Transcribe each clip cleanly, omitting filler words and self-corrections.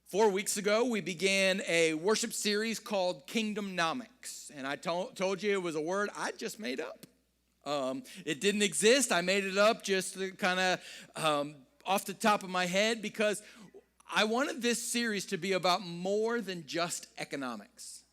4 weeks ago, we began a worship series called KINGDOMnomics. And I told you it was a word I just made up. It didn't exist. I made it up just kind of off the top of my head because I wanted this series to be about more than just economics.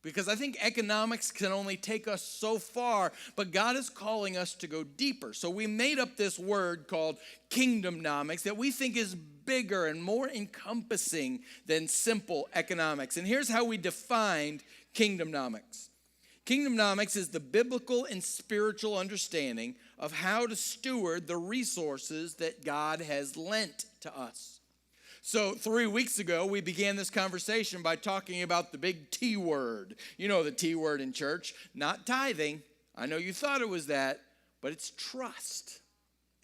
Because I think economics can only take us so far, but God is calling us to go deeper. So we made up this word called KINGDOMnomics that we think is bigger and more encompassing than simple economics. And here's how we defined KINGDOMnomics. KINGDOMnomics is the biblical and spiritual understanding of how to steward the resources that God has lent to us. So 3 weeks ago, we began this conversation by talking about the big T word. You know the T word in church, not tithing. I know you thought it was that, but it's trust.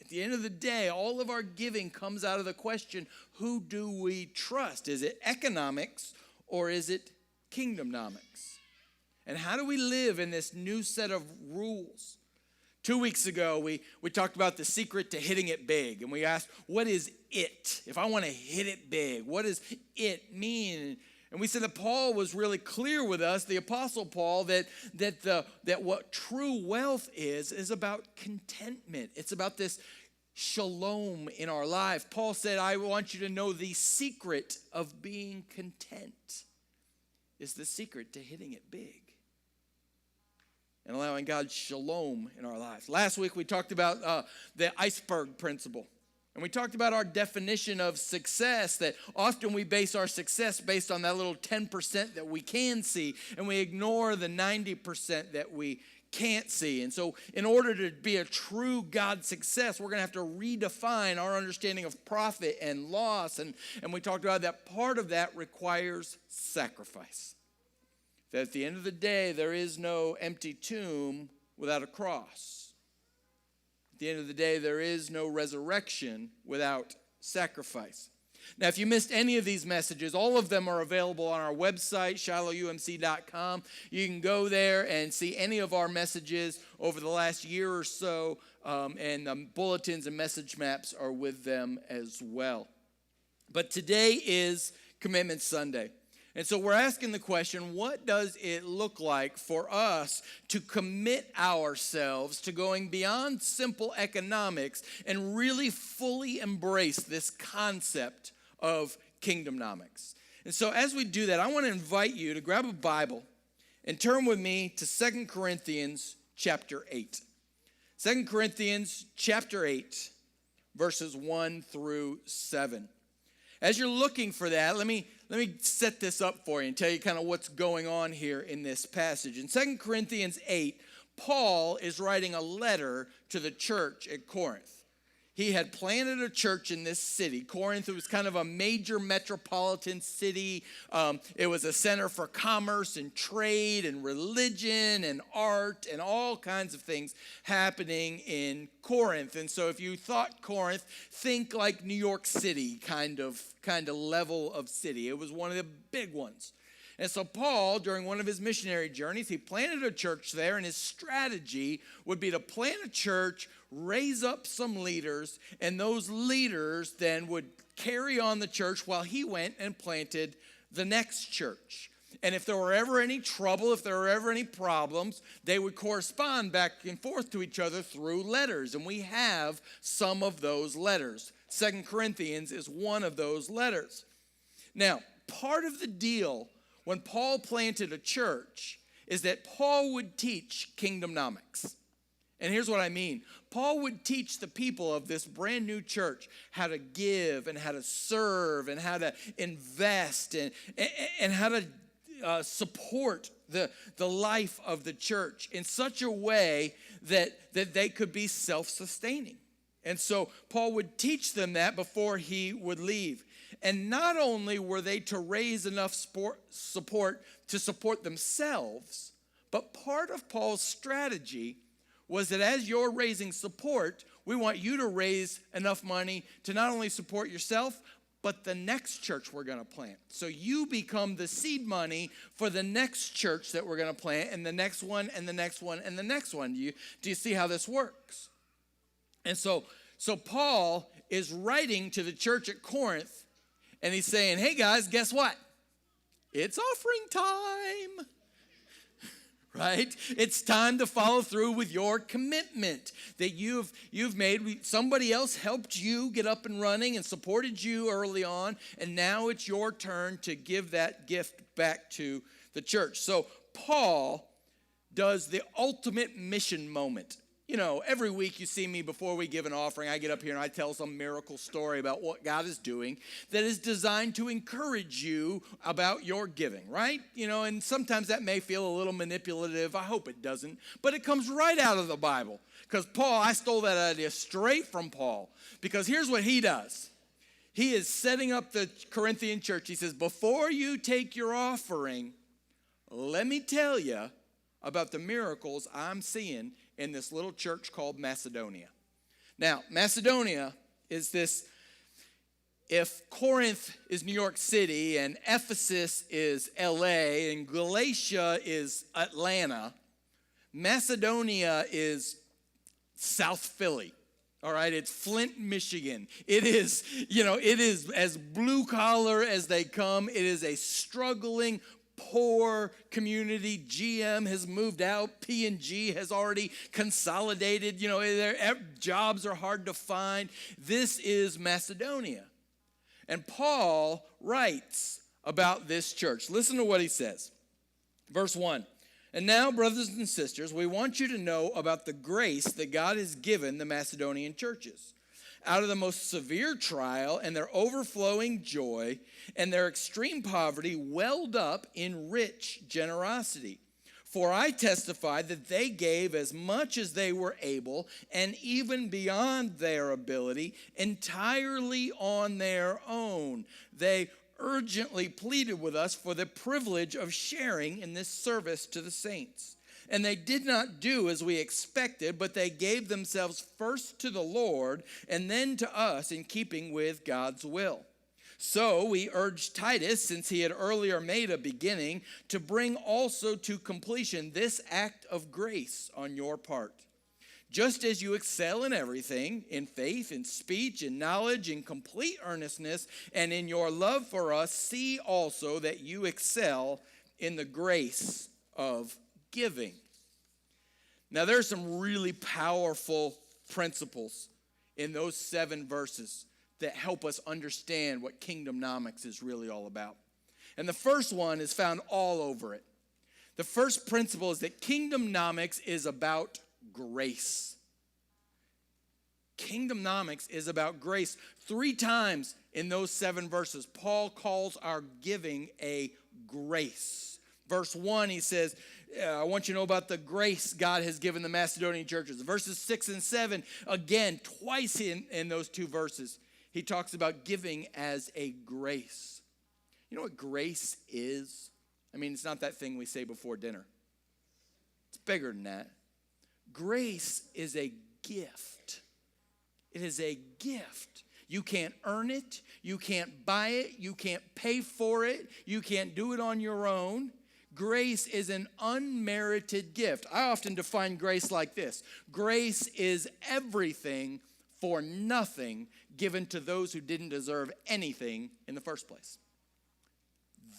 At the end of the day, all of our giving comes out of the question, who do we trust? Is it economics or is it KINGDOMnomics? And how do we live in this new set of rules? 2 weeks ago, we talked about the secret to hitting it big. And we asked, what is it? If I want to hit it big, what does it mean? And we said that Paul was really clear with us, the Apostle Paul, that what true wealth is about contentment. It's about this shalom in our life. Paul said, I want you to know the secret of being content is the secret to hitting it big and allowing God's shalom in our lives. Last week, we talked about the iceberg principle. And we talked about our definition of success, that often we base our success based on that little 10% that we can see, and we ignore the 90% that we can't see. And so in order to be a true God success, we're going to have to redefine our understanding of profit and loss. And we talked about that part of that requires sacrifice. That at the end of the day, there is no empty tomb without a cross. At the end of the day, there is no resurrection without sacrifice. Now, if you missed any of these messages, all of them are available on our website, shilohumc.com. You can go there and see any of our messages over the last year or so, and the bulletins and message maps are with them as well. But today is Commitment Sunday. And so we're asking the question, what does it look like for us to commit ourselves to going beyond simple economics and really fully embrace this concept of KINGDOMnomics? And so as we do that, I want to invite you to grab a Bible and turn with me to 2 Corinthians chapter 8. 2 Corinthians chapter 8, verses 1 through 7. As you're looking for that, let me set this up for you and tell you kind of what's going on here in this passage. In 2 Corinthians 8, Paul is writing a letter to the church at Corinth. He had planted a church in this city. Corinth was kind of a major metropolitan city. It was a center for commerce and trade and religion and art and all kinds of things happening in Corinth. And so if you thought Corinth, think like New York City kind of level of city. It was one of the big ones. And so Paul, during one of his missionary journeys, he planted a church there, and his strategy would be to plant a church, raise up some leaders, and those leaders then would carry on the church while he went and planted the next church. And if there were ever any trouble, if there were ever any problems, they would correspond back and forth to each other through letters. And we have some of those letters. 2 Corinthians is one of those letters. Now, part of the deal when Paul planted a church is that Paul would teach KINGDOMnomics. And here's what I mean. Paul would teach the people of this brand new church how to give and how to serve and how to invest and how to support the life of the church in such a way that they could be self-sustaining. And so Paul would teach them that before he would leave. And not only were they to raise enough support to support themselves, but part of Paul's strategy was that as you're raising support, we want you to raise enough money to not only support yourself, but the next church we're going to plant. So you become the seed money for the next church that we're going to plant, and the next one, and the next one, and the next one. Do you see how this works? And so Paul is writing to the church at Corinth, And he's saying, hey guys, guess what? It's offering time. Right? It's time to follow through with your commitment that you've made. Somebody else helped you get up and running and supported you early on, and now it's your turn to give that gift back to the church. So Paul does the ultimate mission moment. You know, every week you see me before we give an offering, I get up here and I tell some miracle story about what God is doing that is designed to encourage you about your giving, right? You know, and sometimes that may feel a little manipulative. I hope it doesn't. But it comes right out of the Bible. Because Paul, I stole that idea straight from Paul. Because here's what he does. He is setting up the Corinthian church. He says, before you take your offering, let me tell you about the miracles I'm seeing in this little church called Macedonia. Now, Macedonia is this, if Corinth is New York City and Ephesus is LA and Galatia is Atlanta, Macedonia is South Philly. All right, it's Flint, Michigan. It is, it is as blue collar as they come. It is a struggling, poor community. GM has moved out. P&G has already consolidated. Their jobs are hard to find. This is Macedonia. And Paul writes about this church. Listen to what he says. Verse 1. And now, brothers and sisters, we want you to know about the grace that God has given the Macedonian churches. Out of the most severe trial and their overflowing joy and their extreme poverty welled up in rich generosity. For I testify that they gave as much as they were able and even beyond their ability, entirely on their own. They urgently pleaded with us for the privilege of sharing in this service to the saints. And they did not do as we expected, but they gave themselves first to the Lord and then to us in keeping with God's will. So we urged Titus, since he had earlier made a beginning, to bring also to completion this act of grace on your part. Just as you excel in everything, in faith, in speech, in knowledge, in complete earnestness, and in your love for us, see also that you excel in the grace of giving. Now, there's some really powerful principles in those 7 verses that help us understand what KINGDOMnomics is really all about. And the first one is found all over it. The first principle is that KINGDOMnomics is about grace. KINGDOMnomics is about grace. 3 times in those 7 verses, Paul calls our giving a grace. Verse 1, he says, I want you to know about the grace God has given the Macedonian churches. Verses 6 and 7, again, twice in those 2 verses, he talks about giving as a grace. You know what grace is? I mean, it's not that thing we say before dinner. It's bigger than that. Grace is a gift. It is a gift. You can't earn it. You can't buy it. You can't pay for it. You can't do it on your own. Grace is an unmerited gift. I often define grace like this. Grace is everything for nothing given to those who didn't deserve anything in the first place.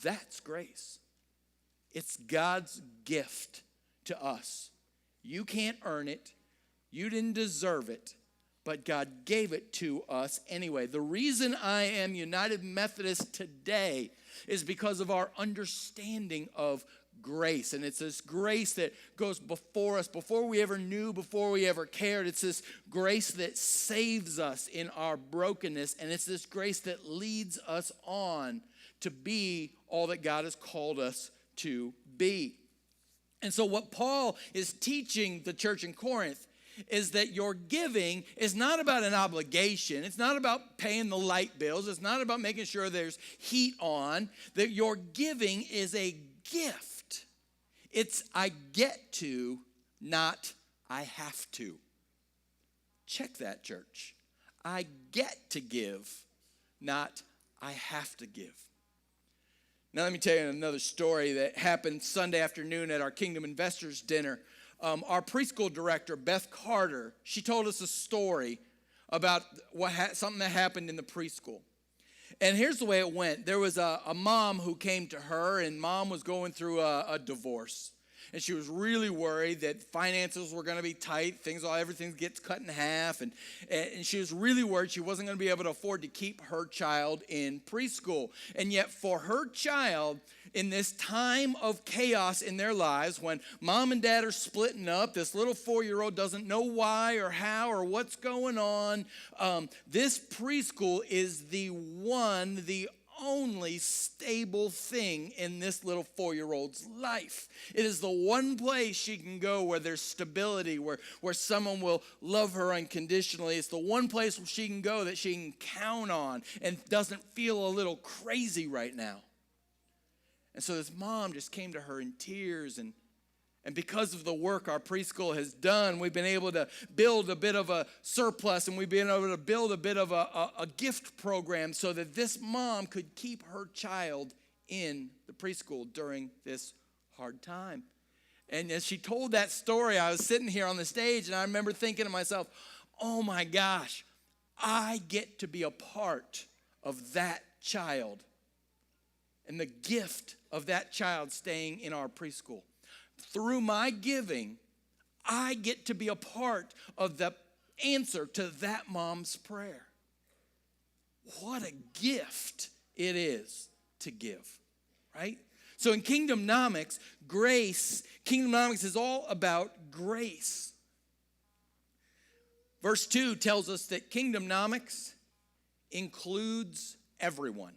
That's grace. It's God's gift to us. You can't earn it. You didn't deserve it. But God gave it to us anyway. The reason I am United Methodist today is because of our understanding of grace. And it's this grace that goes before us, before we ever knew, before we ever cared. It's this grace that saves us in our brokenness. And it's this grace that leads us on to be all that God has called us to be. And so what Paul is teaching the church in Corinth is that your giving is not about an obligation. It's not about paying the light bills. It's not about making sure there's heat on. That your giving is a gift. It's I get to, not I have to. Check that, church. I get to give, not I have to give. Now let me tell you another story that happened Sunday afternoon at our Kingdom Investors Dinner. Our preschool director, Beth Carter, she told us a story about something that happened in the preschool. And here's the way it went. There was a mom who came to her, and mom was going through a divorce. And she was really worried that finances were going to be tight. Everything gets cut in half. And she was really worried she wasn't going to be able to afford to keep her child in preschool. And yet for her child, in this time of chaos in their lives, when mom and dad are splitting up, this little 4-year-old doesn't know why or how or what's going on, this preschool is the only stable thing in this little 4-year-old's life. It is the one place she can go where there's stability, where someone will love her unconditionally. It's the one place where she can go that she can count on and doesn't feel a little crazy right now. And so this mom just came to her in tears, and because of the work our preschool has done, we've been able to build a bit of a surplus, and we've been able to build a bit of a gift program so that this mom could keep her child in the preschool during this hard time. And as she told that story, I was sitting here on the stage, and I remember thinking to myself, oh my gosh, I get to be a part of that child and the gift of that child staying in our preschool. Through my giving, I get to be a part of the answer to that mom's prayer. What a gift it is to give, right? So in KINGDOMnomics, KINGDOMnomics is all about grace. Verse 2 tells us that KINGDOMnomics includes everyone,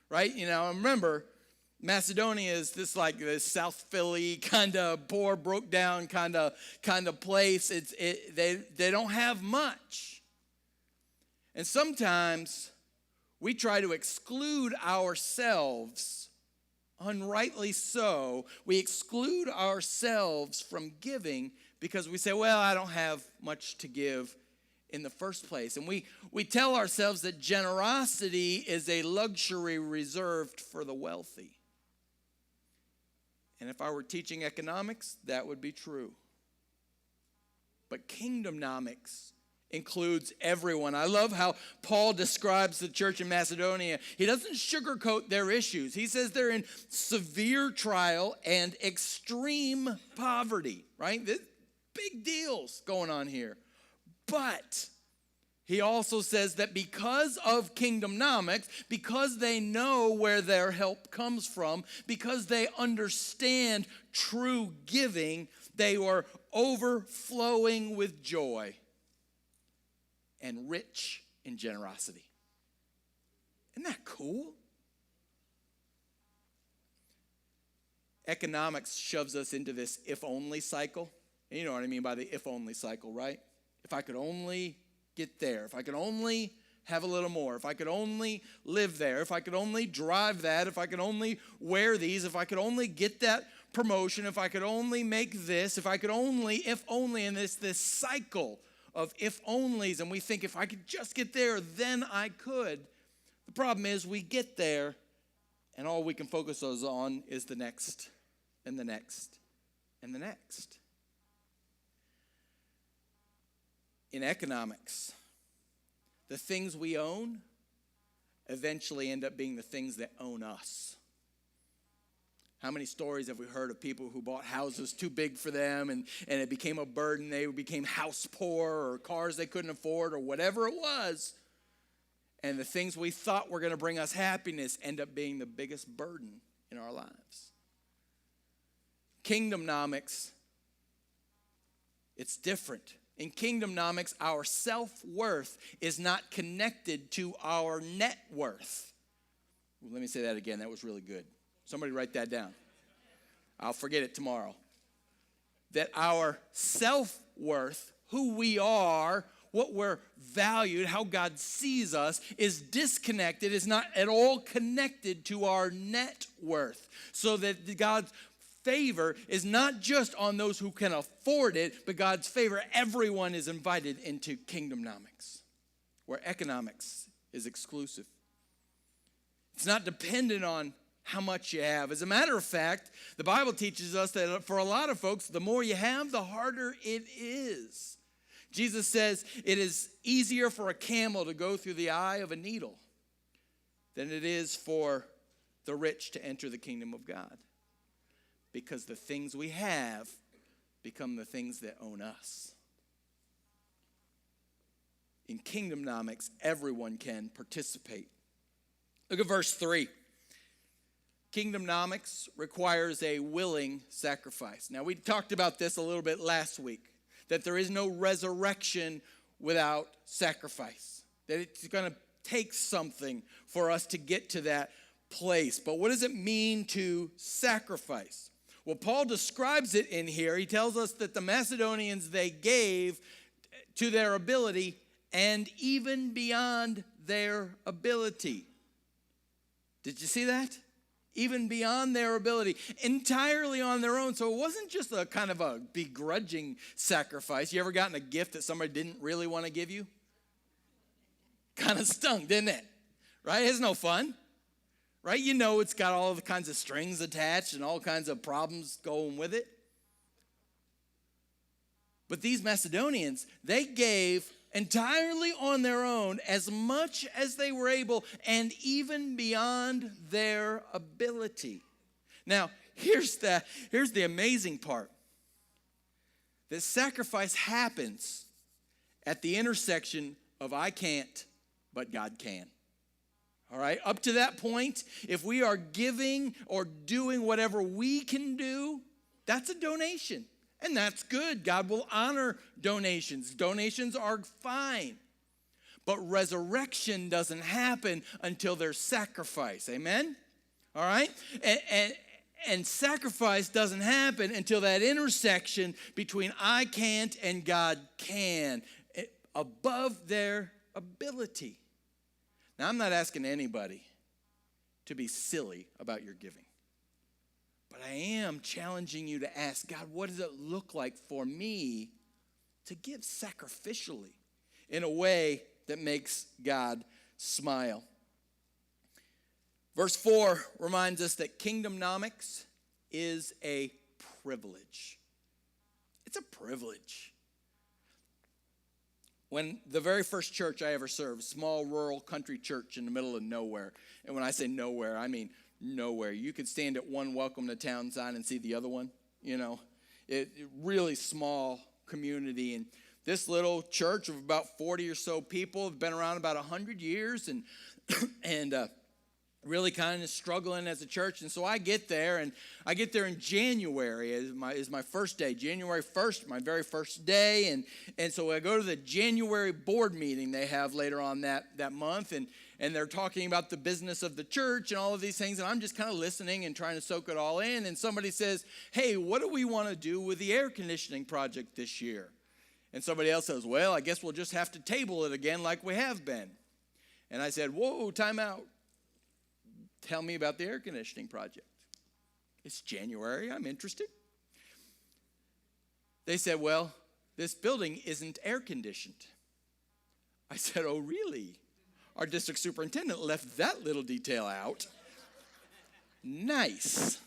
right? Remember, Macedonia is this South Philly kind of poor, broke down kind of place. They don't have much. And sometimes we try to exclude ourselves, unrightly so. We exclude ourselves from giving because we say, well, I don't have much to give in the first place. And we tell ourselves that generosity is a luxury reserved for the wealthy. And if I were teaching economics, that would be true. But KINGDOMnomics includes everyone. I love how Paul describes the church in Macedonia. He doesn't sugarcoat their issues. He says they're in severe trial and extreme poverty, right? Big deals going on here. But he also says that because of KINGDOMnomics, because they know where their help comes from, because they understand true giving, they are overflowing with joy and rich in generosity. Isn't that cool? Economics shoves us into this if-only cycle. And you know what I mean by the if-only cycle, right? If I could only get there, if I could only have a little more, if I could only live there, if I could only drive that, if I could only wear these, if I could only get that promotion, if I could only make this, if I could only, if only, and this cycle of if-onlys, and we think if I could just get there, then I could. The problem is we get there, and all we can focus on is the next, and the next, and the next. In economics, the things we own eventually end up being the things that own us. How many stories have we heard of people who bought houses too big for them and it became a burden? They became house poor, or cars they couldn't afford, or whatever it was. And the things we thought were going to bring us happiness end up being the biggest burden in our lives. KINGDOMnomics, it's different. In KINGDOMnomics, our self-worth is not connected to our net worth. Let me say that again. That was really good. Somebody write that down. I'll forget it tomorrow. That our self-worth, who we are, what we're valued, how God sees us, is disconnected, is not at all connected to our net worth. So that God's favor is not just on those who can afford it, but God's favor, everyone is invited into KINGDOMnomics, where economics is exclusive. It's not dependent on how much you have. As a matter of fact, the Bible teaches us that for a lot of folks, the more you have, the harder it is. Jesus says it is easier for a camel to go through the eye of a needle than it is for the rich to enter the kingdom of God. Because the things we have become the things that own us. In KINGDOMnomics, everyone can participate. Look at verse 3. KINGDOMnomics requires a willing sacrifice. Now, we talked about this a little bit last week, that there is no resurrection without sacrifice, that it's going to take something for us to get to that place. But what does it mean to sacrifice? Well, Paul describes it in here. He tells us that the Macedonians, they gave to their ability and even beyond their ability. Did you see that? Even beyond their ability, entirely on their own. So it wasn't just a kind of a begrudging sacrifice. You ever gotten a gift that somebody didn't really want to give you? Kind of stung, didn't it? Right? It's no fun. Right? You know it's got all the kinds of strings attached and all kinds of problems going with it. But these Macedonians, they gave entirely on their own as much as they were able and even beyond their ability. Now, here's the amazing part. That sacrifice happens at the intersection of I can't, but God can. All right, up to that point, if we are giving or doing whatever we can do, that's a donation. And that's good. God will honor donations. Donations are fine. But resurrection doesn't happen until there's sacrifice. Amen? All right? And sacrifice doesn't happen until that intersection between I can't and God can, above their ability. Now, I'm not asking anybody to be silly about your giving. But I am challenging you to ask, God, what does it look like for me to give sacrificially in a way that makes God smile? Verse 4 reminds us that KINGDOMnomics is a privilege. It's a privilege. When the very first church I ever served, small rural country church in the middle of nowhere, and when I say nowhere, I mean nowhere. You could stand at one welcome to town sign and see the other one, you know. It really small community. And this little church of about 40 or so people have been around about 100 years and really kind of struggling as a church. And so I get there in January is my first day, January 1st, my very first day. And so I go to the January board meeting they have later on that month. And they're talking about the business of the church and all of these things. And I'm just kind of listening and trying to soak it all in. And somebody says, hey, what do we want to do with the air conditioning project this year? And somebody else says, well, I guess we'll just have to table it again like we have been. And I said, whoa, time out. Tell me about the air conditioning project. It's January. I'm interested. They said, well, this building isn't air conditioned. I said, oh, really? Our district superintendent left that little detail out. Nice.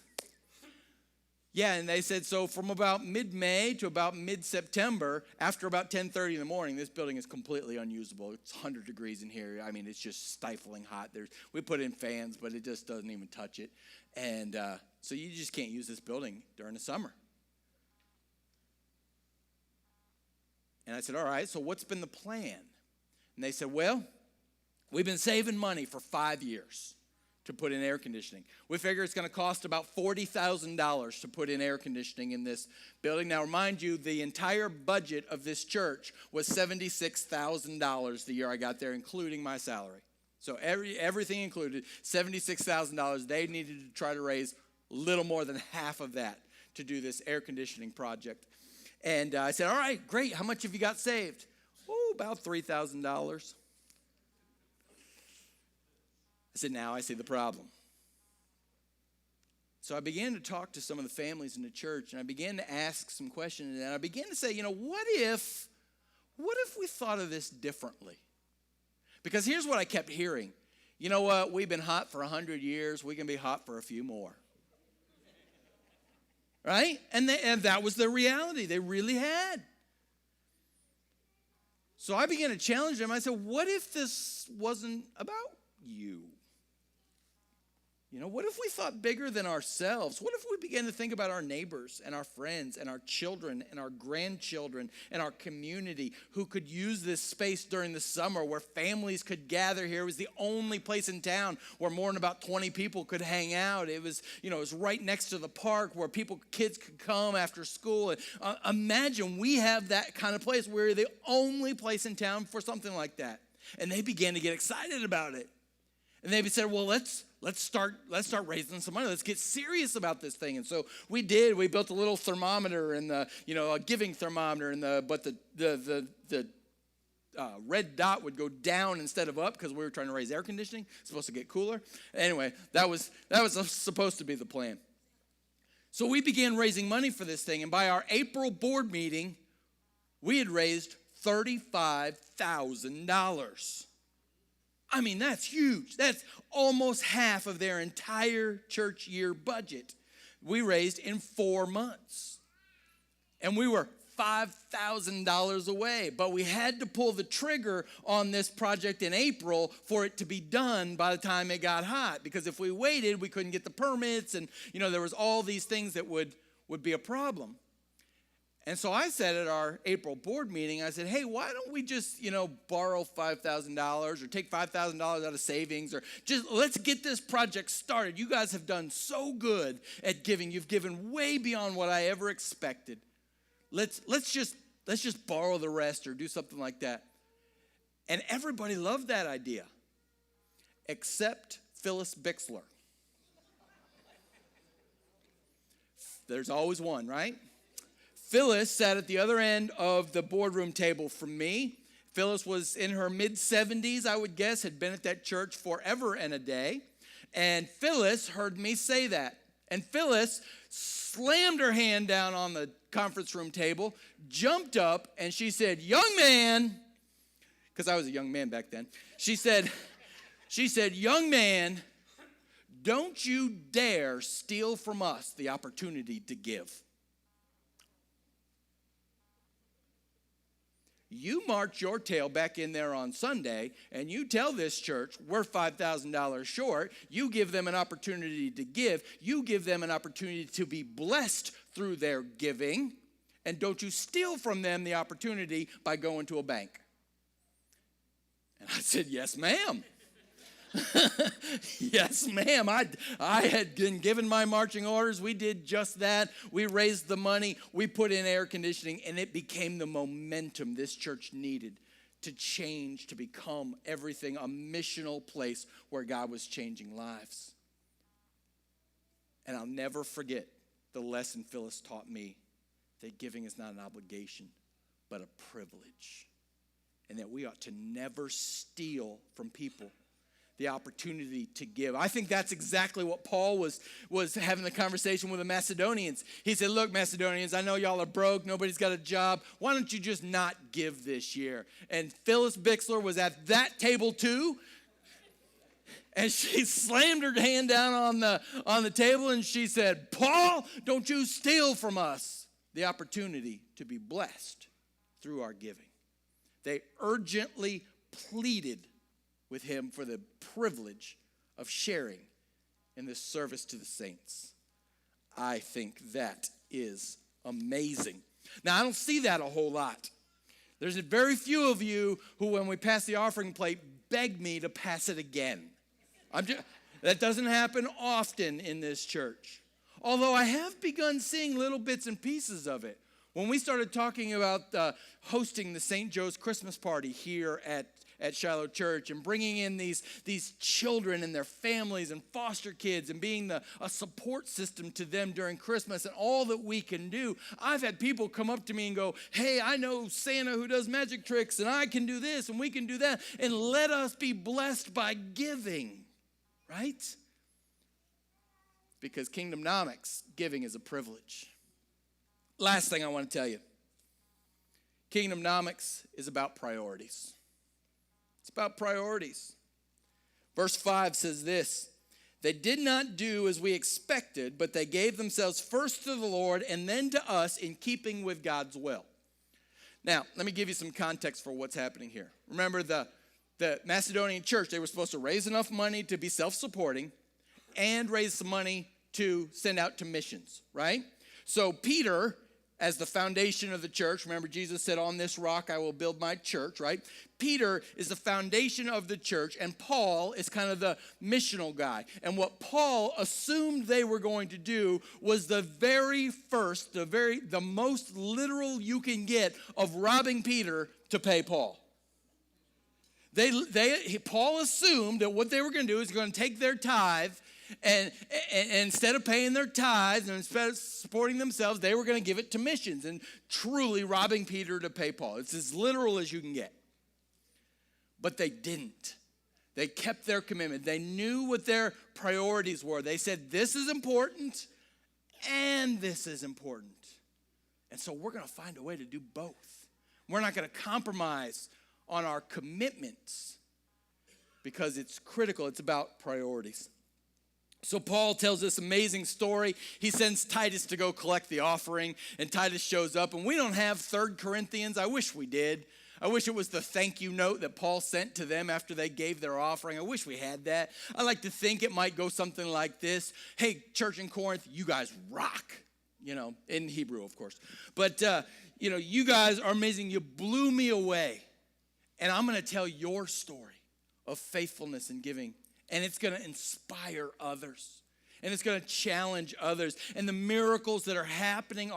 Yeah, and they said, so from about mid-May to about mid-September, after about 10:30 in the morning, this building is completely unusable. It's 100 degrees in here. I mean, it's just stifling hot. We put in fans, but it just doesn't even touch it. And so you just can't use this building during the summer. And I said, all right, so what's been the plan? And they said, well, we've been saving money for 5 years to put in air conditioning. We figure it's going to cost about $40,000 to put in air conditioning in this building. Now, remind you, the entire budget of this church was $76,000 the year I got there, including my salary. So everything included, $76,000. They needed to try to raise a little more than half of that to do this air conditioning project. And I said, all right, great. How much have you got saved? Oh, about $3,000. I said, now I see the problem. So I began to talk to some of the families in the church, and I began to ask some questions, and I began to say, what if we thought of this differently? Because here's what I kept hearing. You know what? We've been hot for 100 years. We can be hot for a few more. Right? And that was the reality. They really had. So I began to challenge them. I said, what if this wasn't about you? What if we thought bigger than ourselves? What if we began to think about our neighbors and our friends and our children and our grandchildren and our community who could use this space during the summer where families could gather here? It was the only place in town where more than about 20 people could hang out. It was, it was right next to the park where kids could come after school. And, imagine we have that kind of place. We're the only place in town for something like that. And they began to get excited about it. And they said, well, let's start raising some money. Let's get serious about this thing. And so we did. We built a little thermometer and a giving thermometer, but the red dot would go down instead of up because we were trying to raise air conditioning. It's supposed to get cooler. Anyway, that was supposed to be the plan. So we began raising money for this thing, and by our April board meeting, we had raised $35,000. I mean, that's huge. That's almost half of their entire church year budget. We raised in 4 months. And we were $5,000 away. But we had to pull the trigger on this project in April for it to be done by the time it got hot. Because if we waited, we couldn't get the permits. And, there was all these things that would be a problem. And so I said at our April board meeting, I said, hey, why don't we just, borrow $5,000 or take $5,000 out of savings, or just let's get this project started. You guys have done so good at giving. You've given way beyond what I ever expected. Let's just borrow the rest or do something like that. And everybody loved that idea, except Phyllis Bixler. There's always one, right? Phyllis sat at the other end of the boardroom table from me. Phyllis was in her mid-70s, I would guess, had been at that church forever and a day. And Phyllis heard me say that. And Phyllis slammed her hand down on the conference room table, jumped up, and she said, young man, because I was a young man back then. She said, young man, don't you dare steal from us the opportunity to give. You march your tail back in there on Sunday, and you tell this church we're $5,000 short. You give them an opportunity to give. You give them an opportunity to be blessed through their giving. And don't you steal from them the opportunity by going to a bank. And I said, yes, ma'am. Yes, ma'am. I had been given my marching orders. We did just that. We raised the money. We put in air conditioning, and it became the momentum this church needed to change, to become everything, a missional place where God was changing lives. And I'll never forget the lesson Phyllis taught me, that giving is not an obligation, but a privilege. And that we ought to never steal from people the opportunity to give. I think that's exactly what Paul was having the conversation with the Macedonians. He said, look, Macedonians, I know y'all are broke. Nobody's got a job. Why don't you just not give this year? And Phyllis Bixler was at that table too. And she slammed her hand down on the table and she said, Paul, don't you steal from us the opportunity to be blessed through our giving. They urgently pleaded with him for the privilege of sharing in this service to the saints. I think that is amazing. Now, I don't see that a whole lot. There's very few of you who, when we pass the offering plate, beg me to pass it again. That doesn't happen often in this church. Although I have begun seeing little bits and pieces of it. When we started talking about hosting the St. Joe's Christmas party here at Shiloh Church and bringing in these children and their families and foster kids and being a support system to them during Christmas and all that we can do, I've had people come up to me and go, hey, I know Santa who does magic tricks and I can do this and we can do that, and let us be blessed by giving, right? Because Kingdomnomics, giving is a privilege. Last thing I want to tell you, Kingdomnomics is about priorities. It's about priorities. Verse 5 says this, they did not do as we expected, but they gave themselves first to the Lord and then to us in keeping with God's will. Now, let me give you some context for what's happening here. Remember the Macedonian church, they were supposed to raise enough money to be self-supporting, and raise some money to send out to missions, right? So Peter, as the foundation of the church, remember Jesus said, on this rock I will build my church, right? Peter is the foundation of the church, and Paul is kind of the missional guy. And what Paul assumed they were going to do was the very first, the most literal you can get of robbing Peter to pay Paul. Paul assumed that what they were going to do is going to take their tithe, and instead of paying their tithes and instead of supporting themselves, they were going to give it to missions and truly robbing Peter to pay Paul. It's as literal as you can get. But they didn't. They kept their commitment. They knew what their priorities were. They said, this is important and this is important. And so we're going to find a way to do both. We're not going to compromise on our commitments because it's critical. It's about priorities. So Paul tells this amazing story. He sends Titus to go collect the offering, and Titus shows up, and we don't have 3 Corinthians. I wish we did. I wish it was the thank you note that Paul sent to them after they gave their offering. I wish we had that. I like to think it might go something like this. Hey, church in Corinth, you guys rock. In Hebrew, of course. But, you guys are amazing. You blew me away. And I'm going to tell your story of faithfulness and giving. And it's going to inspire others. And it's going to challenge others. And the miracles that are happening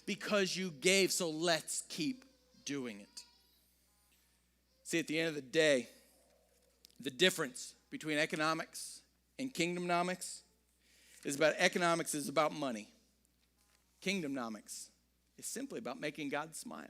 because you gave. So let's keep doing it. See, at the end of the day, the difference between economics and KINGDOMnomics is about money. KINGDOMnomics is simply about making God smile.